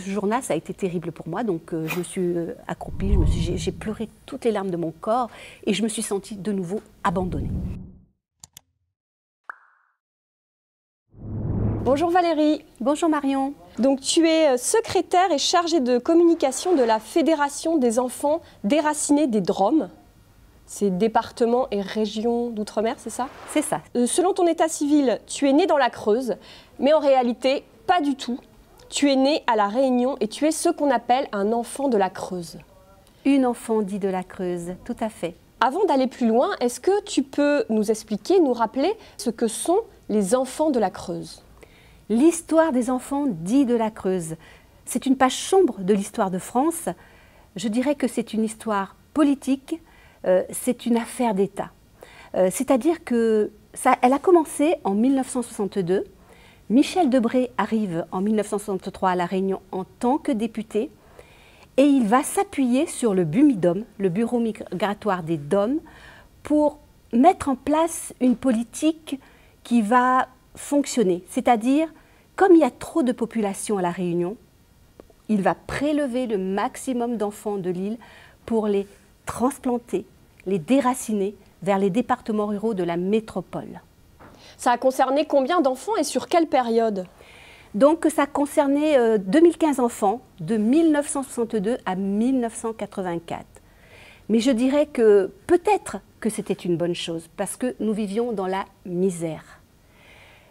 ce jour-là, ça a été terrible pour moi. Donc, je me suis accroupie, j'ai pleuré toutes les larmes de mon corps et je me suis sentie de nouveau abandonnée. Bonjour Valérie. Bonjour Marion. Donc tu es secrétaire et chargée de communication de la Fédération des enfants déracinés des DROM. C'est départements et régions d'outre-mer, c'est ça? C'est ça. Selon ton état civil, tu es née dans la Creuse, mais en réalité, pas du tout. Tu es née à La Réunion et tu es ce qu'on appelle un enfant de la Creuse. Une enfant dite de la Creuse, tout à fait. Avant d'aller plus loin, est-ce que tu peux nous expliquer, nous rappeler ce que sont les enfants de la Creuse? L'histoire des enfants dits de la Creuse, c'est une page sombre de l'histoire de France. Je dirais que c'est une histoire politique, c'est une affaire d'État. C'est-à-dire que elle a commencé en 1962. Michel Debré arrive en 1963 à La Réunion en tant que député et il va s'appuyer sur le BUMIDOM, le Bureau migratoire des DOM, pour mettre en place une politique qui va fonctionner. C'est-à-dire, comme il y a trop de population à La Réunion, il va prélever le maximum d'enfants de l'île pour les transplanter, les déraciner vers les départements ruraux de la métropole. Ça a concerné combien d'enfants et sur quelle période? Donc ça a concerné 2015 enfants, de 1962 à 1984. Mais je dirais que peut-être que c'était une bonne chose, parce que nous vivions dans la misère.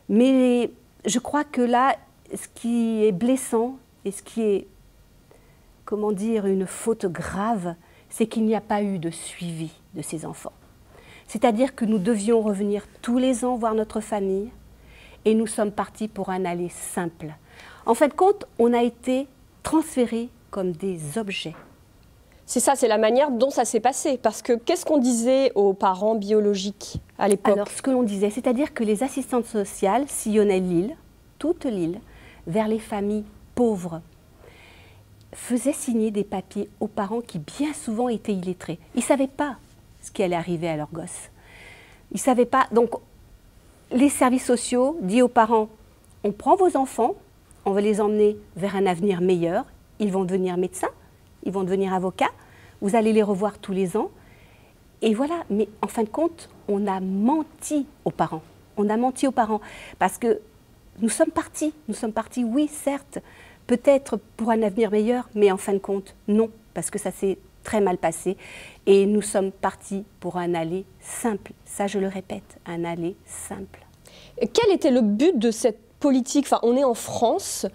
Mais je crois que là, ce qui est blessant et ce qui est, comment dire, une faute grave, c'est qu'il n'y a pas eu de suivi de ces enfants. C'est-à-dire que nous devions revenir tous les ans voir notre famille et nous sommes partis pour un aller simple. En fin de compte, on a été transférés comme des objets. C'est ça, c'est la manière dont ça s'est passé. Parce que qu'est-ce qu'on disait aux parents biologiques à l'époque? Alors, ce que l'on disait, c'est-à-dire que les assistantes sociales sillonnaient l'île, toute l'île, vers les familles pauvres, faisaient signer des papiers aux parents qui bien souvent étaient illettrés. Ils ne savaient pas ce qui allait arriver à leurs gosses. Ils ne savaient pas. Donc, les services sociaux disent aux parents, on prend vos enfants, on va les emmener vers un avenir meilleur, ils vont devenir médecins, ils vont devenir avocats, vous allez les revoir tous les ans. Et voilà, mais en fin de compte, on a menti aux parents. On a menti aux parents parce que nous sommes partis, oui, certes, peut-être pour un avenir meilleur, mais en fin de compte, non, parce que ça s'est très mal passé. Et nous sommes partis pour un aller simple. Ça, je le répète, un aller simple. Quel était le but de cette politique? Enfin, on est en France.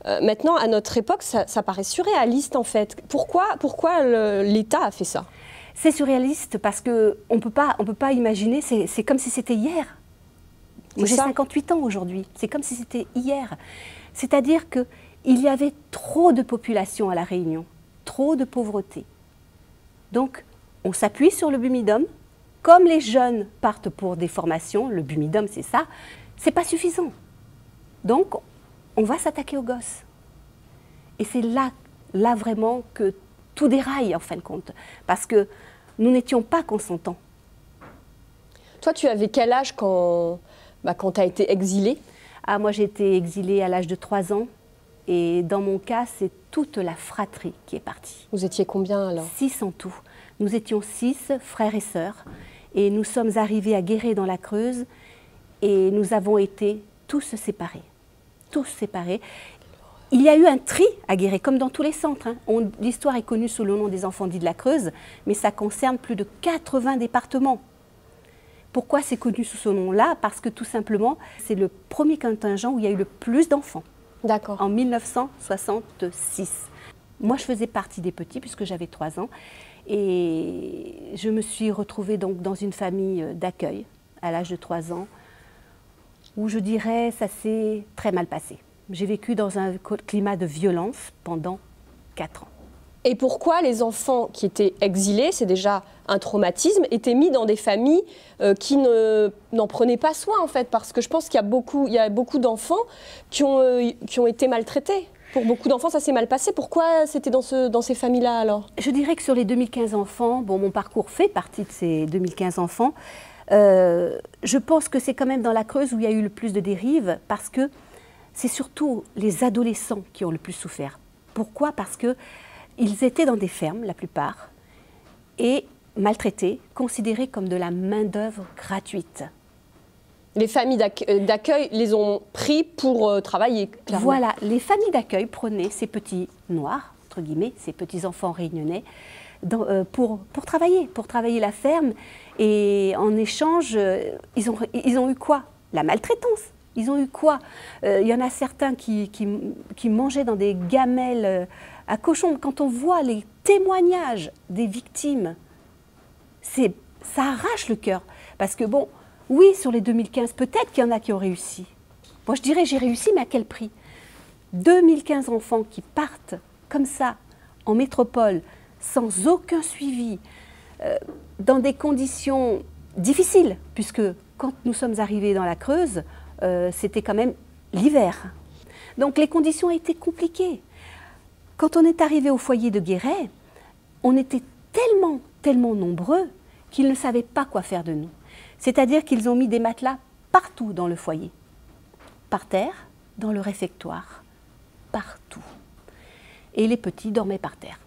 Maintenant, à notre époque, ça paraît surréaliste, en fait. Pourquoi l'État a fait ça? C'est surréaliste parce qu'on ne peut pas imaginer, c'est comme si c'était hier. Moi, j'ai 58 ans aujourd'hui, c'est comme si c'était hier. C'est-à-dire qu'il y avait trop de population à La Réunion, trop de pauvreté. Donc, on s'appuie sur le BUMIDOM. Comme les jeunes partent pour des formations, le BUMIDOM, c'est ça, c'est pas suffisant. Donc, on va s'attaquer aux gosses. Et c'est là vraiment que tout déraille, en fin de compte. Parce que nous n'étions pas consentants. Toi, tu avais quel âge quand tu as été exilée? Ah, moi, j'ai été exilée à l'âge de 3 ans. Et dans mon cas, c'est toute la fratrie qui est partie. Vous étiez combien alors? 6 en tout. Nous étions 6 frères et sœurs. Et nous sommes arrivés à Guéret dans la Creuse. Et nous avons été tous séparés. Tous séparés. Il y a eu un tri à Guéret, comme dans tous les centres. Hein. L'histoire est connue sous le nom des enfants dits de la Creuse, mais ça concerne plus de 80 départements. Pourquoi c'est connu sous ce nom-là? Parce que tout simplement, c'est le premier contingent où il y a eu le plus d'enfants. D'accord. En 1966. Moi, je faisais partie des petits, puisque j'avais 3 ans. Et je me suis retrouvée donc dans une famille d'accueil, à l'âge de 3 ans, où je dirais ça s'est très mal passé. J'ai vécu dans un climat de violence pendant 4 ans. Et pourquoi les enfants qui étaient exilés, c'est déjà un traumatisme, étaient mis dans des familles qui n'en prenaient pas soin en fait? Parce que je pense qu'il y a beaucoup d'enfants qui ont été maltraités. Pour beaucoup d'enfants, ça s'est mal passé. Pourquoi c'était dans ces familles-là alors? Je dirais que sur les 2015 enfants, bon, mon parcours fait partie de ces 2015 enfants. Je pense que c'est quand même dans la Creuse où il y a eu le plus de dérives parce que c'est surtout les adolescents qui ont le plus souffert. Pourquoi? Parce qu'ils étaient dans des fermes, la plupart, et maltraités, considérés comme de la main-d'œuvre gratuite. Les familles d'accueil les ont pris pour travailler, clairement. Voilà, les familles d'accueil prenaient ces petits noirs, entre guillemets, ces petits enfants réunionnais, pour travailler la ferme. Et en échange, ils ont eu quoi? La maltraitance. Ils ont eu quoi? Il y en a certains qui mangeaient dans des gamelles à cochons. Quand on voit les témoignages des victimes, ça arrache le cœur. Parce que bon, oui, sur les 2015, peut-être qu'il y en a qui ont réussi. Moi, je dirais j'ai réussi, mais à quel prix? 2015 enfants qui partent comme ça, en métropole, sans aucun suivi, dans des conditions difficiles, puisque quand nous sommes arrivés dans la Creuse, c'était quand même l'hiver. Donc les conditions étaient compliquées. Quand on est arrivé au foyer de Guéret, on était tellement nombreux qu'ils ne savaient pas quoi faire de nous. C'est-à-dire qu'ils ont mis des matelas partout dans le foyer. Par terre, dans le réfectoire, partout. Et les petits dormaient par terre.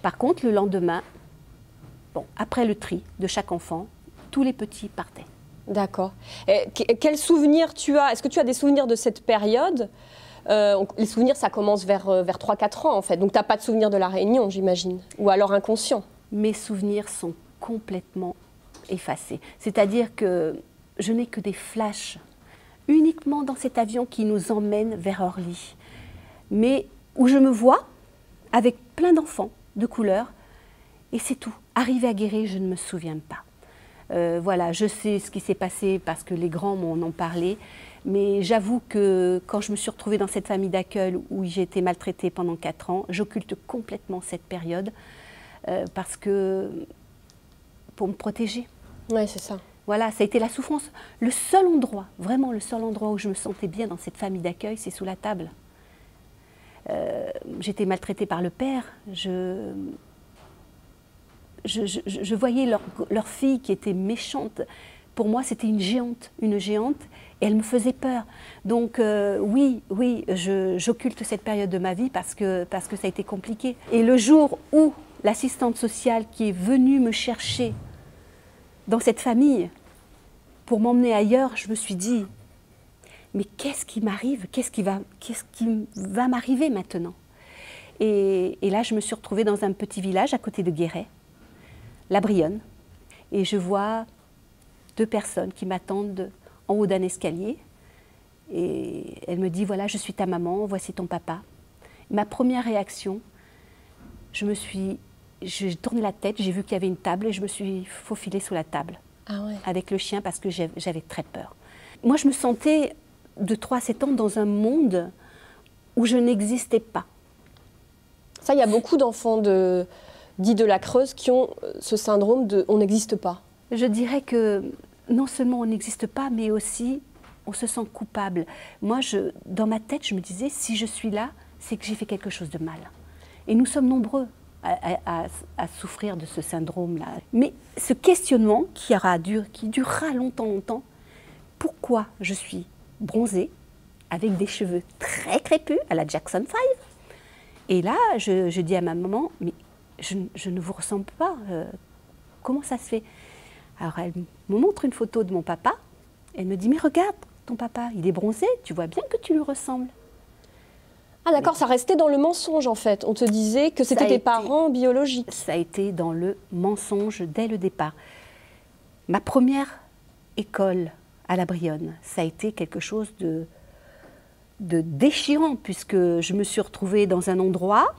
Par contre, le lendemain, bon, après le tri de chaque enfant, tous les petits partaient. D'accord. Quels souvenirs tu as? Est-ce que tu as des souvenirs de cette période? Les souvenirs, ça commence vers 3-4 ans, en fait. Donc, tu n'as pas de souvenirs de la Réunion, j'imagine? Ou alors inconscient? Mes souvenirs sont complètement effacés. C'est-à-dire que je n'ai que des flashs, uniquement dans cet avion qui nous emmène vers Orly. Mais où je me vois avec plein d'enfants de couleur, et c'est tout. Arrivé à Guéret, je ne me souviens pas. Voilà, je sais ce qui s'est passé parce que les grands m'en ont parlé, mais j'avoue que quand je me suis retrouvée dans cette famille d'accueil où j'ai été maltraitée pendant 4 ans, j'occulte complètement cette période parce que pour me protéger. Oui, c'est ça. Voilà, ça a été la souffrance. Le seul endroit, vraiment le seul endroit où je me sentais bien dans cette famille d'accueil, c'est sous la table. J'étais maltraitée par le père. Je voyais leur fille qui était méchante. Pour moi, c'était une géante, et elle me faisait peur. Donc oui, j'occulte cette période de ma vie parce que ça a été compliqué. Et le jour où l'assistante sociale qui est venue me chercher dans cette famille pour m'emmener ailleurs, je me suis dit, mais qu'est-ce qui m'arrive? Qu'est-ce qui va m'arriver maintenant? Et là, je me suis retrouvée dans un petit village à côté de Guéret, La Brionne, et je vois 2 personnes qui m'attendent en haut d'un escalier. Et elle me dit, voilà, je suis ta maman, voici ton papa. Ma première réaction, j'ai tourné la tête, j'ai vu qu'il y avait une table et je me suis faufilée sous la table avec le chien parce que j'avais très peur. Moi, je me sentais de 3 à 7 ans dans un monde où je n'existais pas. Ça, il y a beaucoup d'enfants dits de la Creuse qui ont ce syndrome de « on n'existe pas ». Je dirais que non seulement on n'existe pas, mais aussi on se sent coupable. Moi, dans ma tête, je me disais, si je suis là, c'est que j'ai fait quelque chose de mal. Et nous sommes nombreux à souffrir de ce syndrome-là. Mais ce questionnement qui durera longtemps, pourquoi je suis bronzée, avec des cheveux très crépus, à la Jackson 5. Et là, je dis à ma maman, mais je ne vous ressemble pas, comment ça se fait? Alors elle me montre une photo de mon papa, elle me dit, mais regarde ton papa, il est bronzé, tu vois bien que tu lui ressembles. Ah d'accord, ça restait dans le mensonge en fait, on te disait que c'était tes parents biologiques. Ça a été dans le mensonge dès le départ. Ma première école à La Brionne, ça a été quelque chose de déchirant, puisque je me suis retrouvée dans un endroit,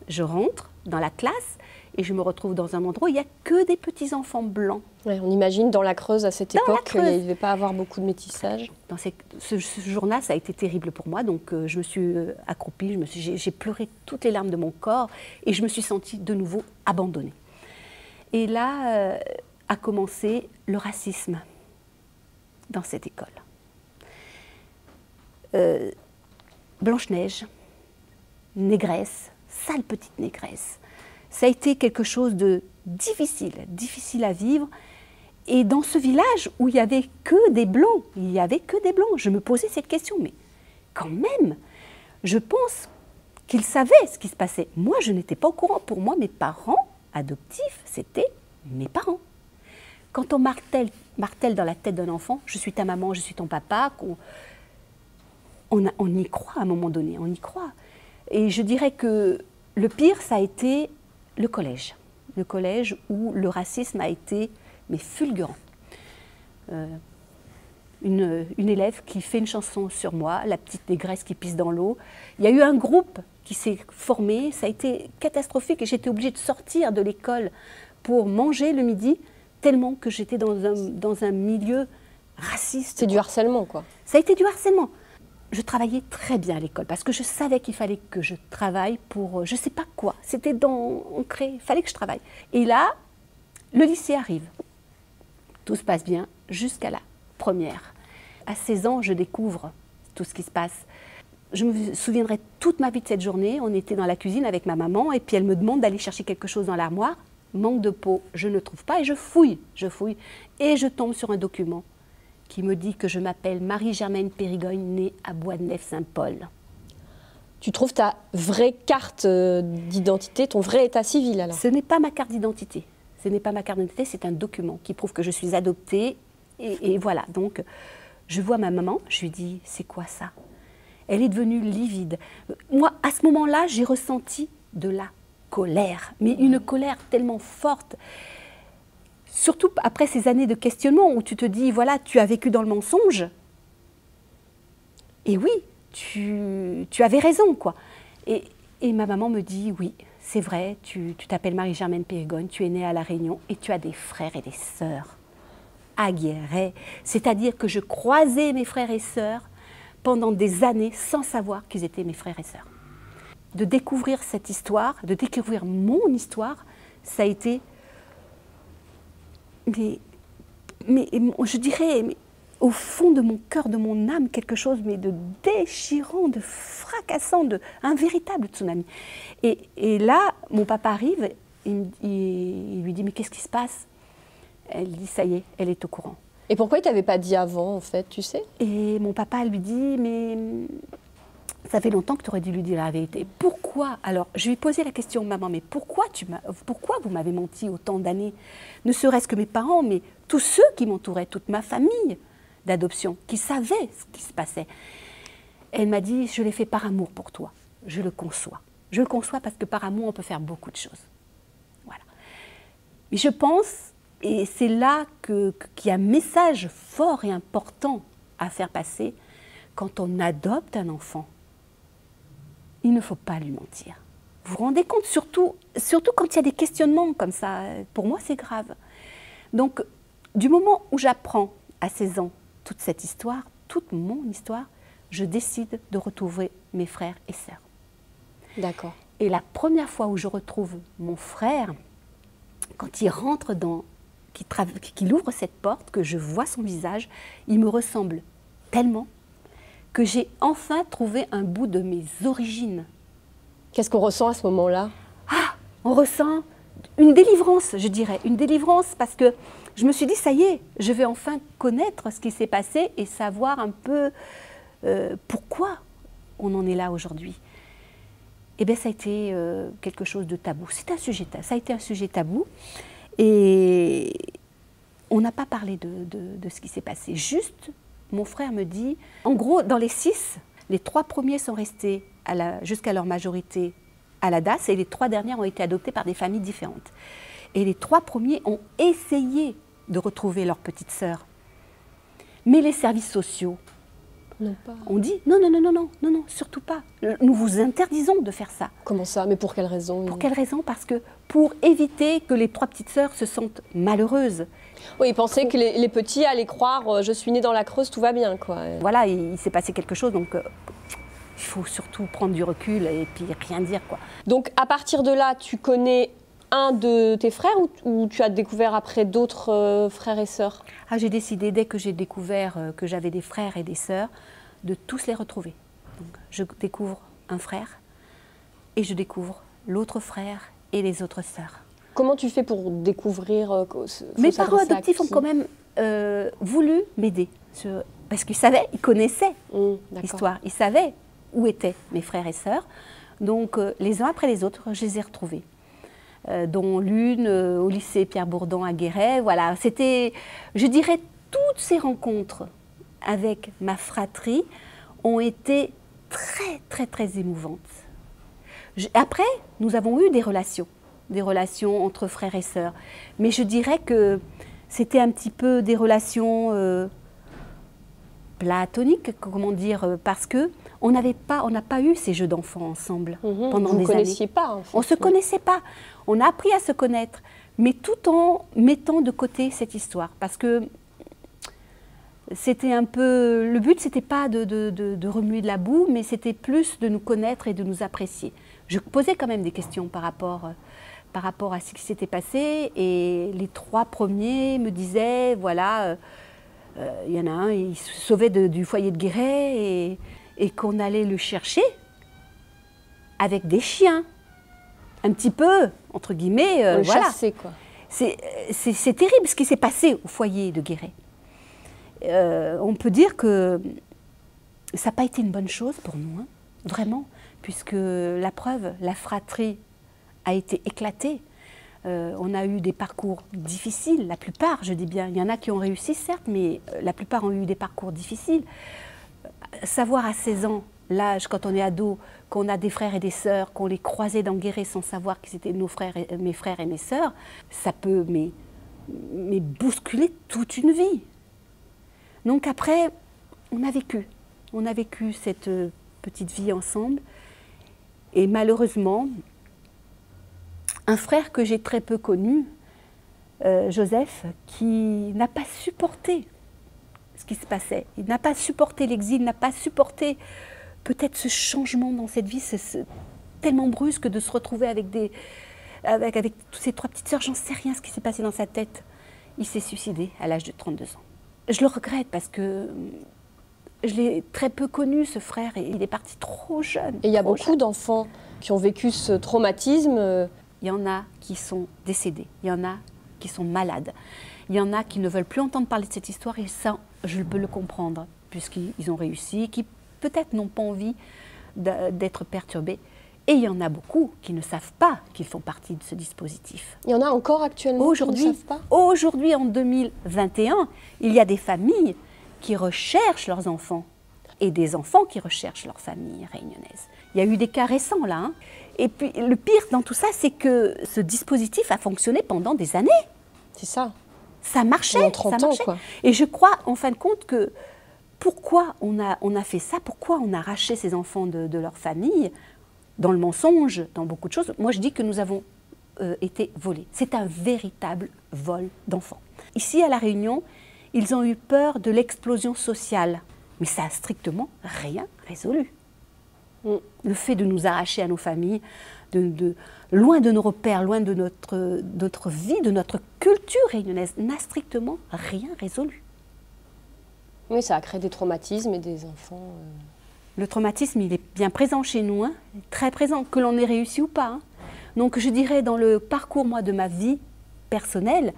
je rentre dans la classe, et je me retrouve dans un endroit où il n'y a que des petits-enfants blancs. Ouais, on imagine dans la Creuse à cette époque, il ne devait pas avoir beaucoup de métissage. Dans ce jour-là, ça a été terrible pour moi, donc je me suis accroupie, j'ai pleuré toutes les larmes de mon corps, et je me suis sentie de nouveau abandonnée. Et là a commencé le racisme dans cette école. Blanche-Neige, négresse, sale petite négresse. Ça a été quelque chose de difficile à vivre. Et dans ce village où il n'y avait que des blancs, je me posais cette question, mais quand même, je pense qu'ils savaient ce qui se passait. Moi, je n'étais pas au courant. Pour moi, mes parents adoptifs, c'était mes parents. Quand on martèle dans la tête d'un enfant, je suis ta maman, je suis ton papa, on y croit à un moment donné, on y croit. Et je dirais que le pire, ça a été le collège. Le collège où le racisme a été, mais fulgurant. Une élève qui fait une chanson sur moi, la petite négresse qui pisse dans l'eau. Il y a eu un groupe qui s'est formé, ça a été catastrophique et j'étais obligée de sortir de l'école pour manger le midi, tellement que j'étais dans un milieu raciste. C'est du harcèlement, quoi. Ça a été du harcèlement. Je travaillais très bien à l'école parce que je savais qu'il fallait que je travaille pour je ne sais pas quoi. C'était ancré, il fallait que je travaille. Et là, le lycée arrive. Tout se passe bien jusqu'à la première. À 16 ans, je découvre tout ce qui se passe. Je me souviendrai toute ma vie de cette journée. On était dans la cuisine avec ma maman et puis elle me demande d'aller chercher quelque chose dans l'armoire. Manque de peau, je ne trouve pas et je fouille et je tombe sur un document qui me dit que je m'appelle Marie-Germaine Périgogne, née à Boisneuf-Saint-Paul. Tu trouves ta vraie carte d'identité, ton vrai état civil alors? Ce n'est pas ma carte d'identité. Ce n'est pas ma carte d'identité, c'est un document qui prouve que je suis adoptée. Et voilà, donc je vois ma maman, je lui dis, c'est quoi ça? Elle est devenue livide. Moi, à ce moment-là, j'ai ressenti de la colère, mais une colère tellement forte. Surtout après ces années de questionnement où tu te dis, voilà, tu as vécu dans le mensonge. Et oui, tu avais raison, quoi. Et ma maman me dit, oui, c'est vrai, tu t'appelles Marie-Germaine Périgogne, tu es née à La Réunion et tu as des frères et des sœurs aguerrés. C'est-à-dire que je croisais mes frères et sœurs pendant des années sans savoir qu'ils étaient mes frères et sœurs. De découvrir cette histoire, de découvrir mon histoire, ça a été... Mais je dirais, mais au fond de mon cœur, de mon âme, quelque chose mais de déchirant, de fracassant, un véritable tsunami. Et là, mon papa arrive, il lui dit, mais qu'est-ce qui se passe? Elle dit, ça y est, elle est au courant. Et pourquoi il ne t'avait pas dit avant, en fait, tu sais? Et mon papa lui dit, mais ça fait longtemps que tu aurais dû lui dire la vérité. Pourquoi? Alors, je lui ai posé la question, maman, mais pourquoi vous m'avez menti autant d'années? Ne serait-ce que mes parents, mais tous ceux qui m'entouraient, toute ma famille d'adoption, qui savaient ce qui se passait. Elle m'a dit, je l'ai fait par amour pour toi. Je le conçois. Je le conçois parce que par amour, on peut faire beaucoup de choses. Voilà. Mais je pense, et c'est là qu'il y a un message fort et important à faire passer, quand on adopte un enfant, il ne faut pas lui mentir. Vous vous rendez compte, surtout quand il y a des questionnements comme ça, pour moi c'est grave. Donc, du moment où j'apprends à 16 ans toute cette histoire, toute mon histoire, je décide de retrouver mes frères et sœurs. D'accord. Et la première fois où je retrouve mon frère, quand il rentre qu'il ouvre cette porte, que je vois son visage, il me ressemble tellement que j'ai enfin trouvé un bout de mes origines. Qu'est-ce qu'on ressent à ce moment-là? Ah, on ressent une délivrance, je dirais. Une délivrance parce que je me suis dit, ça y est, je vais enfin connaître ce qui s'est passé et savoir un peu pourquoi on en est là aujourd'hui. Eh bien, ça a été quelque chose de tabou. Ça a été un sujet tabou. Et on n'a pas parlé de ce qui s'est passé. Juste, mon frère me dit, en gros, dans les 6, les 3 premiers sont restés jusqu'à leur majorité à la DAS et les 3 dernières ont été adoptées par des familles différentes. Et les 3 premiers ont essayé de retrouver leur petite sœur. Mais les services sociaux ont dit non, surtout pas. Nous vous interdisons de faire ça. Comment ça? Mais pour quelle raison? Pour quelle raison? Parce que pour éviter que les 3 petites sœurs se sentent malheureuses. Oui, ils pensaient que les petits allaient croire je suis née dans la Creuse, tout va bien, quoi. Voilà, il s'est passé quelque chose, donc il faut surtout prendre du recul et puis rien dire, quoi. Donc à partir de là, tu connais un de tes frères ou tu as découvert après d'autres frères et sœurs? Ah, j'ai décidé, dès que j'ai découvert que j'avais des frères et des sœurs, de tous les retrouver. Donc, je découvre un frère et je découvre l'autre frère et les autres sœurs. Comment tu fais pour découvrir Mes parents adoptifs ont quand même voulu m'aider. Parce qu'ils savaient, ils connaissaient l'histoire. Ils savaient où étaient mes frères et sœurs. Donc les uns après les autres, je les ai retrouvés. Dont l'une au lycée Pierre Bourdon à Guéret. Voilà, c'était, je dirais, toutes ces rencontres avec ma fratrie ont été très, très, très émouvantes. Après, nous avons eu des relations entre frères et sœurs. Mais je dirais que c'était un petit peu des relations platoniques, comment dire, parce que on n'a pas eu ces jeux d'enfants ensemble pendant des années. Vous ne connaissiez pas, en fait. On ne se connaissait pas. On a appris à se connaître, mais tout en mettant de côté cette histoire. Parce que c'était un peu... Le but, ce n'était pas de remuer de la boue, mais c'était plus de nous connaître et de nous apprécier. Je posais quand même des questions par rapport à ce qui s'était passé. Et les 3 premiers me disaient, voilà, il y en a un, il se sauvait du foyer de Guéret et qu'on allait le chercher avec des chiens. Un petit peu, entre guillemets, le voilà. chasser, quoi. C'est terrible ce qui s'est passé au foyer de Guéret. On peut dire que ça n'a pas été une bonne chose pour nous, hein, vraiment, puisque la preuve, la fratrie a été éclatée. On a eu des parcours difficiles, la plupart, je dis bien. Il y en a qui ont réussi, certes, mais la plupart ont eu des parcours difficiles. Savoir à 16 ans, l'âge, quand on est ado, qu'on a des frères et des sœurs, qu'on les croisait dans Guéret sans savoir que c'était mes frères et mes sœurs, ça peut mais bousculer toute une vie. Donc après, on a vécu cette petite vie ensemble. Et malheureusement, un frère que j'ai très peu connu, Joseph, qui n'a pas supporté ce qui se passait. Il n'a pas supporté l'exil, il n'a pas supporté peut-être ce changement dans cette vie, c'est tellement brusque de se retrouver avec toutes ces 3 petites sœurs. J'en sais rien ce qui s'est passé dans sa tête. Il s'est suicidé à l'âge de 32 ans. Je le regrette parce que je l'ai très peu connu, ce frère, et il est parti trop jeune. Et il y a beaucoup d'enfants qui ont vécu ce traumatisme. Il y en a qui sont décédés, il y en a qui sont malades, il y en a qui ne veulent plus entendre parler de cette histoire, et ça, je peux le comprendre, puisqu'ils ont réussi, qui peut-être n'ont pas envie d'être perturbés. Et il y en a beaucoup qui ne savent pas qu'ils font partie de ce dispositif. Il y en a encore actuellement qui ne savent pas ? Aujourd'hui, en 2021, il y a des familles qui recherchent leurs enfants et des enfants qui recherchent leur famille réunionnaise. Il y a eu des cas récents là. Hein. Et puis le pire dans tout ça, c'est que ce dispositif a fonctionné pendant des années. C'est ça. Ça marchait. Pendant 30 ça marchait. ans, quoi. Et je crois, en fin de compte, que pourquoi on a fait ça, pourquoi on a arraché ces enfants de leur famille, dans le mensonge, dans beaucoup de choses. Moi, je dis que nous avons été volés. C'est un véritable vol d'enfants. Ici, à La Réunion, ils ont eu peur de l'explosion sociale. Mais ça n'a strictement rien résolu. Le fait de nous arracher à nos familles, loin de nos repères, loin de notre vie, de notre culture réunionnaise, n'a strictement rien résolu. Oui, ça a créé des traumatismes et des enfants... Le traumatisme, il est bien présent chez nous, hein, très présent, que l'on ait réussi ou pas. Hein. Donc je dirais, dans le parcours, moi, de ma vie personnelle,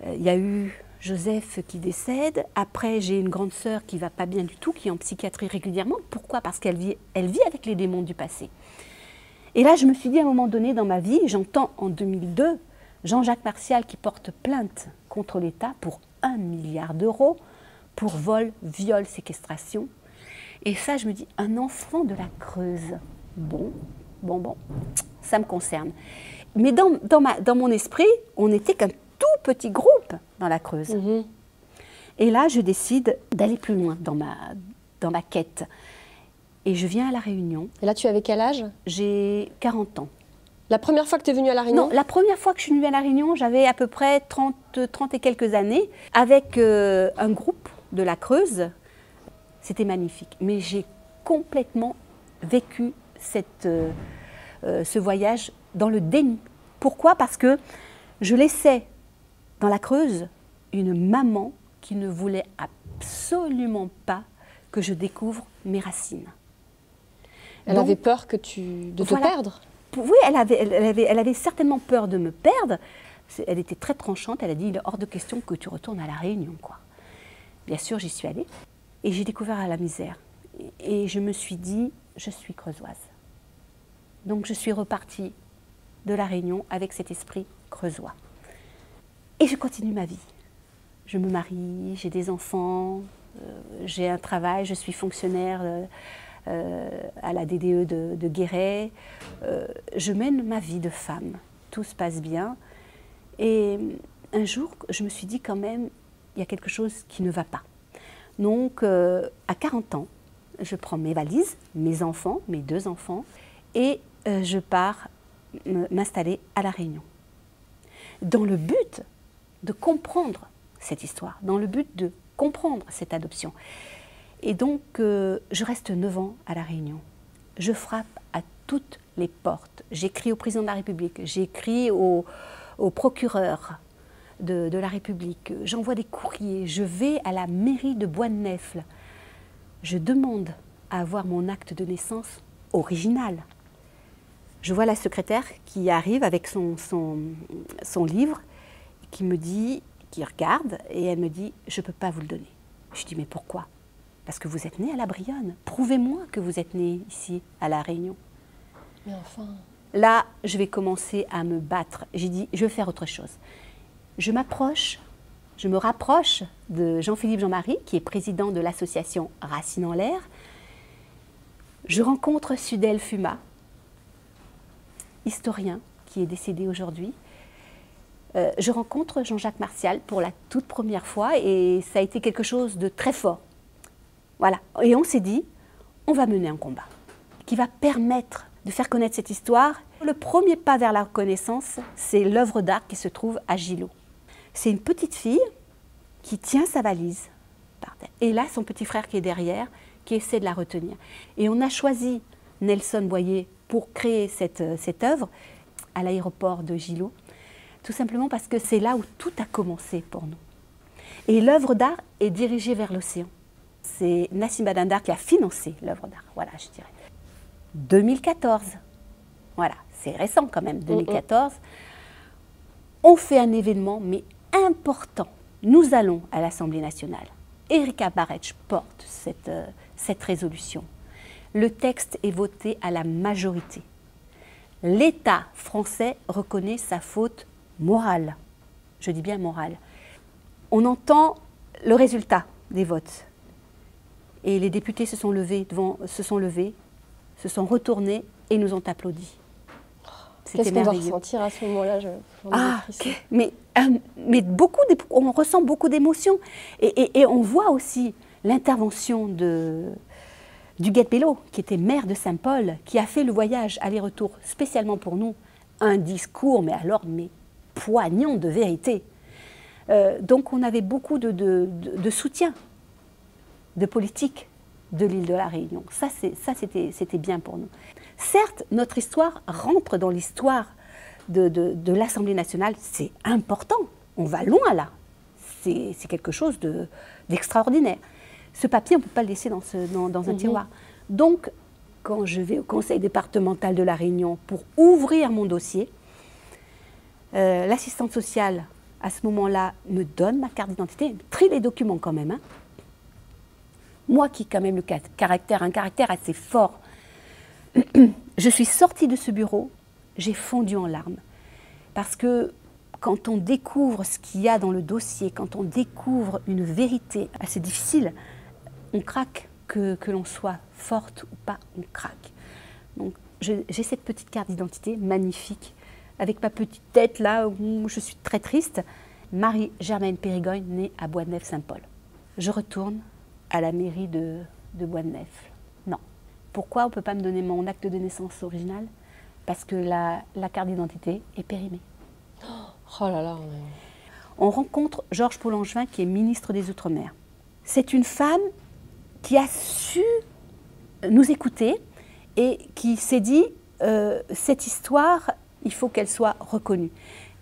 il y a eu Joseph qui décède. Après, j'ai une grande sœur qui ne va pas bien du tout, qui est en psychiatrie régulièrement. Pourquoi ? Parce qu'elle vit avec les démons du passé. Et là, je me suis dit, à un moment donné dans ma vie, j'entends en 2002 Jean-Jacques Martial qui porte plainte contre l'État pour 1 milliard d'euros pour vol, viol, séquestration. Et ça, je me dis, un enfant de la Creuse, bon, ça me concerne. Mais dans mon esprit, on n'était qu'un tout petit groupe dans la Creuse. Et là, je décide d'aller plus loin dans ma quête. Et je viens à La Réunion. Et là, tu avais quel âge ? J'ai 40 ans. La première fois que tu es venue à La Réunion ? Non, la première fois que je suis venue à La Réunion, j'avais à peu près 30 et quelques années, avec un groupe de la Creuse. C'était magnifique. Mais j'ai complètement vécu ce voyage dans le déni. Pourquoi ? Parce que je laissais dans la Creuse une maman qui ne voulait absolument pas que je découvre mes racines. Elle avait peur de te perdre ? Oui, elle avait certainement peur de me perdre. Elle était très tranchante. Elle a dit, il est hors de question que tu retournes à La Réunion, quoi. Bien sûr, j'y suis allée. Et j'ai découvert la misère. Et je me suis dit, je suis creusoise. Donc je suis repartie de La Réunion avec cet esprit creusois. Et je continue ma vie. Je me marie, j'ai des enfants, j'ai un travail, je suis fonctionnaire à la DDE de Guéret. Je mène ma vie de femme. Tout se passe bien. Et un jour, je me suis dit quand même, il y a quelque chose qui ne va pas. Donc, à 40 ans, je prends mes valises, mes enfants, mes 2 enfants, et je pars m'installer à La Réunion. Dans le but de comprendre cette histoire, dans le but de comprendre cette adoption. Et donc, je reste 9 ans à La Réunion. Je frappe à toutes les portes. J'écris au président de la République, j'écris au procureur de la République, j'envoie des courriers, je vais à la mairie de Bois-de-Nèfles. Je demande à avoir mon acte de naissance original. Je vois la secrétaire qui arrive avec son livre, qui me dit, qui regarde, et elle me dit « je ne peux pas vous le donner ». Je dis « mais pourquoi ?» Parce que vous êtes né à La Bryonne. Prouvez-moi que vous êtes né ici, à La Réunion. Mais enfin... Là, je vais commencer à me battre. J'ai dit, je vais faire autre chose. Je me rapproche de Jean-Philippe Jean-Marie, qui est président de l'association Racines en l'air. Je rencontre Sudel Fuma, historien, qui est décédé aujourd'hui. Je rencontre Jean-Jacques Martial pour la toute première fois et ça a été quelque chose de très fort. Voilà. Et on s'est dit, on va mener un combat qui va permettre de faire connaître cette histoire. Le premier pas vers la reconnaissance, c'est l'œuvre d'art qui se trouve à Gillot. C'est une petite fille qui tient sa valise par terre. Et là, son petit frère qui est derrière, qui essaie de la retenir. Et on a choisi Nelson Boyer pour créer cette œuvre à l'aéroport de Gillot, tout simplement parce que c'est là où tout a commencé pour nous. Et l'œuvre d'art est dirigée vers l'océan. C'est Nassim Badandar qui a financé l'œuvre d'art, voilà, je dirais. 2014, voilà, c'est récent quand même, 2014. On fait un événement, mais important. Nous allons à l'Assemblée nationale. Erika Barretch porte cette résolution. Le texte est voté à la majorité. L'État français reconnaît sa faute morale. Je dis bien morale. On entend le résultat des votes. Et les députés se sont levés, se sont retournés et nous ont applaudi. Qu'est-ce qu'on doit ressentir à ce moment-là? On ressent beaucoup d'émotions. Et on voit aussi l'intervention du Guet Bello, qui était maire de Saint-Paul, qui a fait le voyage aller-retour spécialement pour nous. Un discours, mais poignant de vérité. Donc on avait beaucoup de soutien de politique de l'île de la Réunion. Ça c'était bien pour nous. Certes, notre histoire rentre dans l'histoire de l'Assemblée nationale, c'est important, on va loin là, c'est quelque chose d'extraordinaire. Ce papier, on ne peut pas le laisser dans un tiroir. Donc, quand je vais au conseil départemental de la Réunion pour ouvrir mon dossier, l'assistante sociale, à ce moment-là, me donne ma carte d'identité, trie les documents quand même. Hein. Moi qui ai quand même un caractère assez fort, je suis sortie de ce bureau, j'ai fondu en larmes. Parce que quand on découvre ce qu'il y a dans le dossier, quand on découvre une vérité assez difficile, on craque, que l'on soit forte ou pas, on craque. Donc j'ai cette petite carte d'identité magnifique, avec ma petite tête là où je suis très triste. Marie-Germaine Périgogne, née à Bois-de-Nèfles-Saint-Paul. Je retourne à la mairie de Bois-de-Nèfles. Non. Pourquoi on ne peut pas me donner mon acte de naissance original? Parce que la carte d'identité est périmée. Oh là là. On rencontre Georges Paul-Angevin, qui est ministre des Outre-mer. C'est une femme qui a su nous écouter et qui s'est dit cette histoire, il faut qu'elle soit reconnue.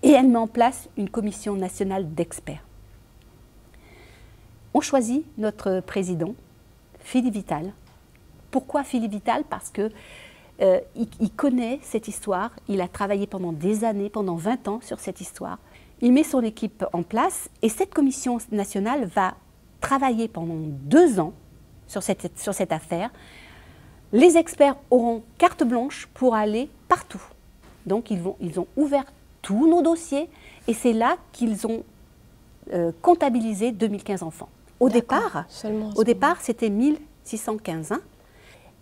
Et elle met en place une commission nationale d'experts. On choisit notre président, Philippe Vital. Pourquoi Philippe Vital? Parce que il connaît cette histoire, il a travaillé pendant des années, pendant 20 ans sur cette histoire. Il met son équipe en place et cette commission nationale va travailler pendant 2 ans sur cette affaire, Les experts auront carte blanche pour aller partout. Donc ils ont ouvert tous nos dossiers et c'est là qu'ils ont comptabilisé 2015 enfants. Au départ, c'était 1615. Hein,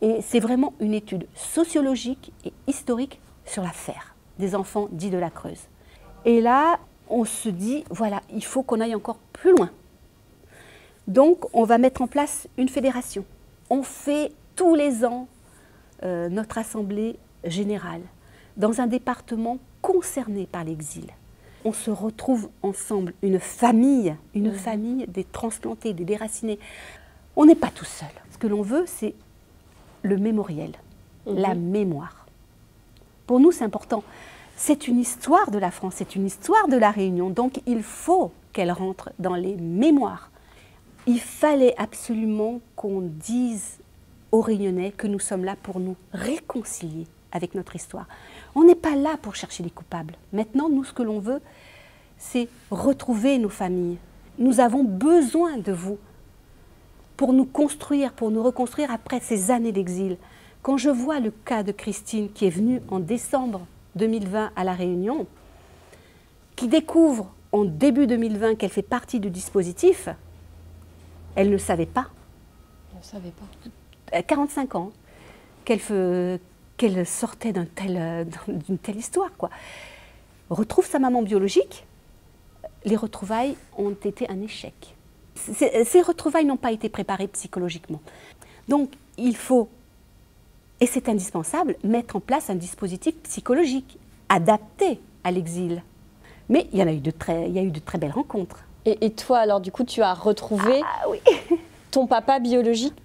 et c'est vraiment une étude sociologique et historique sur l'affaire des enfants dits de la Creuse. Et là, on se dit, voilà, il faut qu'on aille encore plus loin. Donc, on va mettre en place une fédération. On fait tous les ans notre assemblée générale dans un département concerné par l'exil. On se retrouve ensemble, une famille des transplantés, des déracinés. On n'est pas tout seul. Ce que l'on veut, c'est le mémoriel, la mémoire. Pour nous, c'est important. C'est une histoire de la France, c'est une histoire de la Réunion, donc il faut qu'elle rentre dans les mémoires. Il fallait absolument qu'on dise aux Réunionnais que nous sommes là pour nous réconcilier avec notre histoire. On n'est pas là pour chercher les coupables. Maintenant, nous, ce que l'on veut, c'est retrouver nos familles. Nous avons besoin de vous pour nous construire, pour nous reconstruire après ces années d'exil. Quand je vois le cas de Christine qui est venue en décembre 2020 à La Réunion, qui découvre en début 2020 qu'elle fait partie du dispositif, elle ne savait pas. Elle ne savait pas. 45 ans, qu'elle sortait d'une telle histoire, quoi. Retrouve sa maman biologique, les retrouvailles ont été un échec. Ces retrouvailles n'ont pas été préparées psychologiquement. Donc, il faut, et c'est indispensable, mettre en place un dispositif psychologique adapté à l'exil. Mais il y a eu de très belles rencontres. Et toi, alors, du coup, tu as retrouvé oui. ton papa biologique,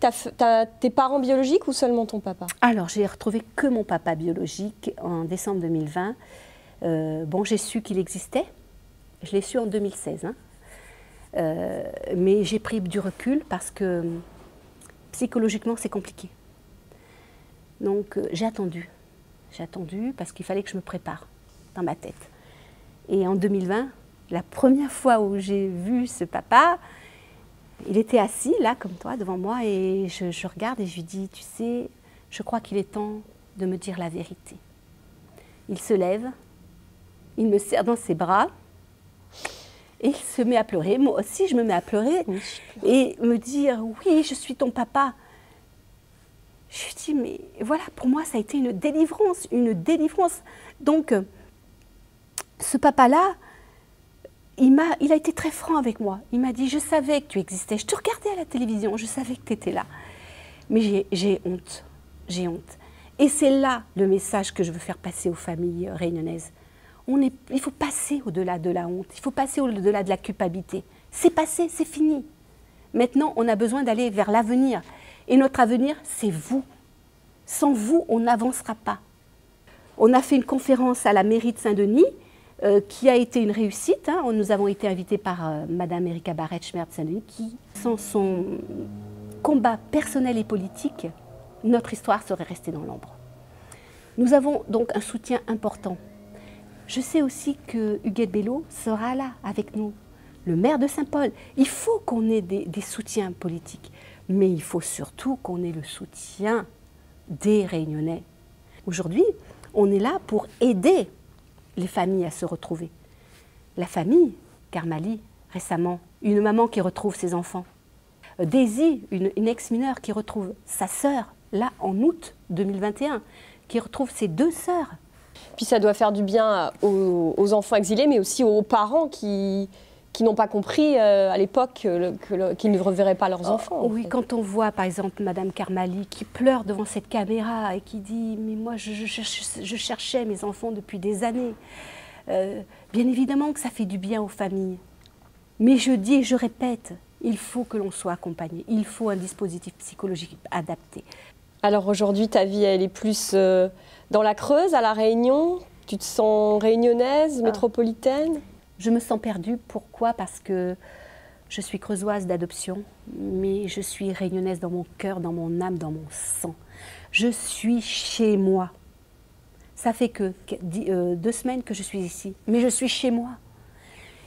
tes parents biologiques ou seulement ton papa? Alors, j'ai retrouvé que mon papa biologique en décembre 2020. Bon, j'ai su qu'il existait. Je l'ai su en 2016. Hein. Mais j'ai pris du recul parce que psychologiquement, c'est compliqué. Donc, j'ai attendu. J'ai attendu parce qu'il fallait que je me prépare dans ma tête. Et en 2020, la première fois où j'ai vu ce papa, il était assis là, comme toi, devant moi, et je regarde et je lui dis, tu sais, je crois qu'il est temps de me dire la vérité. Il se lève, il me serre dans ses bras, et il se met à pleurer. Moi aussi, je me mets à pleurer, et me dire, oui, je suis ton papa. Je lui dis, mais voilà, pour moi, ça a été une délivrance, une délivrance. Donc, ce papa-là, il a été très franc avec moi. Il m'a dit, je savais que tu existais. Je te regardais à la télévision, je savais que tu étais là. Mais j'ai honte, j'ai honte. Et c'est là le message que je veux faire passer aux familles réunionnaises. Il faut passer au-delà de la honte, il faut passer au-delà de la culpabilité. C'est passé, c'est fini. Maintenant, on a besoin d'aller vers l'avenir. Et notre avenir, c'est vous. Sans vous, on n'avancera pas. On a fait une conférence à la mairie de Saint-Denis, qui a été une réussite. Hein. Nous avons été invités par Madame Erika Barrett-Schmerz de Saint-Denis, qui, sans son combat personnel et politique, notre histoire serait restée dans l'ombre. Nous avons donc un soutien important. Je sais aussi que Huguette Bello sera là avec nous, le maire de Saint-Paul. Il faut qu'on ait des soutiens politiques, mais il faut surtout qu'on ait le soutien des Réunionnais. Aujourd'hui, on est là pour aider les familles à se retrouver. La famille, Karmali, récemment, une maman qui retrouve ses enfants. Daisy, une ex-mineure qui retrouve sa sœur, là, en août 2021, qui retrouve ses deux sœurs. Puis ça doit faire du bien aux enfants exilés, mais aussi aux parents qui n'ont pas compris à l'époque qu'ils ne reverraient pas leurs enfants. Oui, fait. Quand on voit par exemple Madame Karmali qui pleure devant cette caméra et qui dit « mais moi je cherchais mes enfants depuis des années », bien évidemment que ça fait du bien aux familles. Mais je dis et je répète, il faut que l'on soit accompagné, il faut un dispositif psychologique adapté. Alors aujourd'hui, ta vie, elle est plus dans la Creuse, à La Réunion. Tu te sens réunionnaise, métropolitaine? Je me sens perdue. Pourquoi? Parce que je suis creusoise d'adoption, mais je suis réunionnaise dans mon cœur, dans mon âme, dans mon sang. Je suis chez moi. Ça fait que 2 semaines que je suis ici, mais je suis chez moi.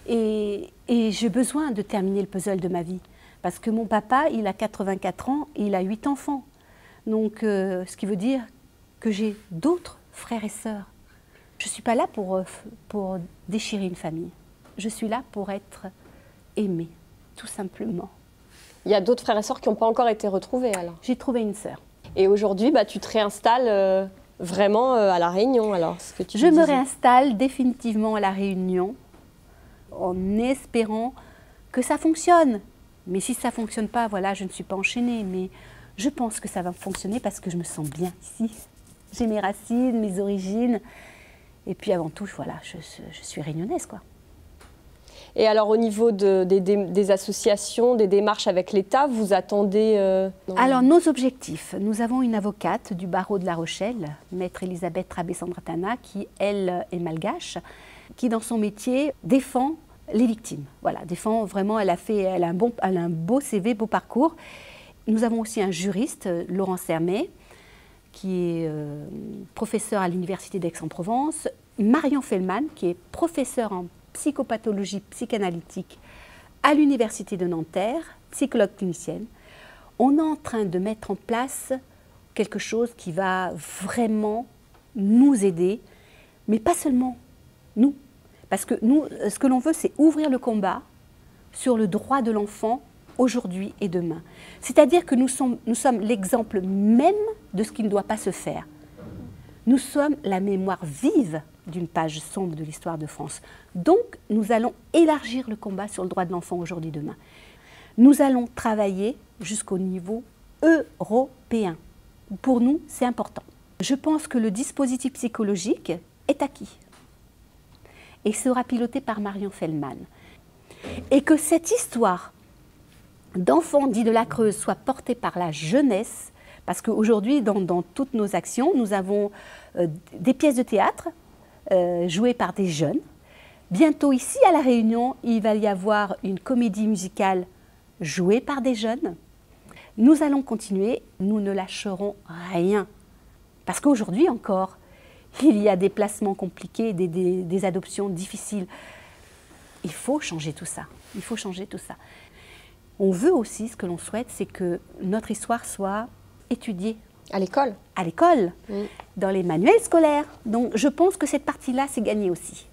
Et j'ai besoin de terminer le puzzle de ma vie. Parce que mon papa, il a 84 ans et il a 8 enfants. Donc, ce qui veut dire que j'ai d'autres frères et sœurs. Je ne suis pas là pour déchirer une famille. Je suis là pour être aimée, tout simplement. Il y a d'autres frères et sœurs qui n'ont pas encore été retrouvés alors? J'ai trouvé une sœur. Et aujourd'hui, tu te réinstalles vraiment à La Réunion alors, ce que tu Je me disais. réinstalle définitivement à La Réunion en espérant que ça fonctionne. Mais si ça ne fonctionne pas, voilà, je ne suis pas enchaînée. Mais je pense que ça va fonctionner parce que je me sens bien ici. J'ai mes racines, mes origines. Et puis avant tout, voilà, je suis réunionnaise, quoi. Et alors au niveau des associations, des démarches avec l'État, vous attendez Alors nos objectifs, nous avons une avocate du barreau de La Rochelle, maître Elisabeth Trabé-Sandratana, qui elle est malgache, qui dans son métier défend les victimes. Voilà, défend vraiment, elle a un beau CV, beau parcours. Nous avons aussi un juriste, Laurent Sermet, qui est professeur à l'université d'Aix-en-Provence, Marion Fellman, qui est professeur en psychopathologie psychanalytique à l'université de Nanterre, psychologue clinicienne. On est en train de mettre en place quelque chose qui va vraiment nous aider, mais pas seulement nous. Parce que nous, ce que l'on veut, c'est ouvrir le combat sur le droit de l'enfant aujourd'hui et demain. C'est-à-dire que nous sommes l'exemple même de ce qui ne doit pas se faire. Nous sommes la mémoire vive d'une page sombre de l'histoire de France. Donc, nous allons élargir le combat sur le droit de l'enfant aujourd'hui et demain. Nous allons travailler jusqu'au niveau européen. Pour nous, c'est important. Je pense que le dispositif psychologique est acquis et sera piloté par Marion Fellman. Et que cette histoire d'enfants dits de la Creuse soit portée par la jeunesse, parce qu'aujourd'hui, dans toutes nos actions, nous avons des pièces de théâtre jouées par des jeunes. Bientôt, ici, à La Réunion, il va y avoir une comédie musicale jouée par des jeunes. Nous allons continuer, nous ne lâcherons rien. Parce qu'aujourd'hui encore, il y a des placements compliqués, des adoptions difficiles. Il faut changer tout ça. Il faut changer tout ça. On veut aussi, ce que l'on souhaite, c'est que notre histoire soit étudiée. À l'école? À l'école, dans les manuels scolaires. Donc je pense que cette partie-là, c'est gagné aussi.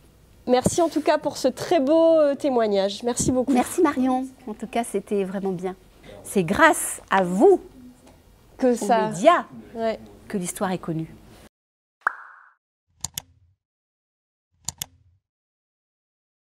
Merci en tout cas pour ce très beau témoignage. Merci beaucoup. Merci Marion. En tout cas, c'était vraiment bien. C'est grâce à vous, aux médias, que l'histoire est connue.